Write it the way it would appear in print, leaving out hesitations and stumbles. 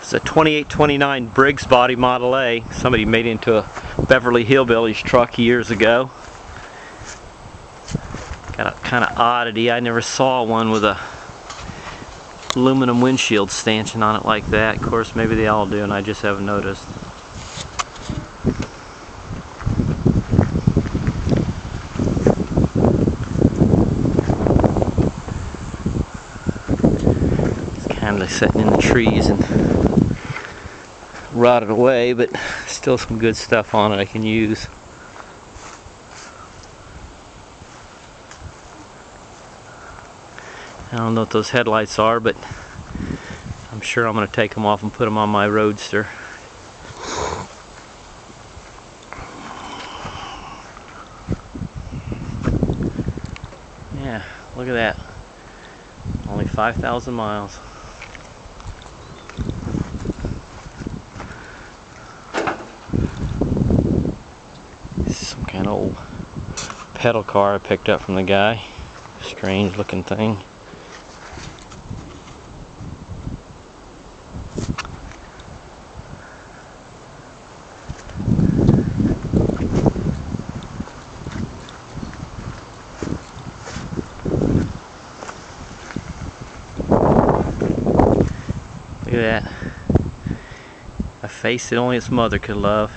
It's a 2829 Briggs body Model A. Somebody made it into a Beverly Hillbillies truck years ago. Got a kind of oddity. I never saw one with a aluminum windshield stanchion on it like that. Of course, maybe they all do, and I just haven't noticed. It's kind of sitting in the trees and rotted away, but still some good stuff on it I can use. I don't know what those headlights are, but I'm sure I'm going to take them off and put them on my Roadster. Yeah, look at that. Only 5,000 miles. Some kind of old pedal car I picked up from the guy. Strange looking thing. Look at that. A face that only its mother could love.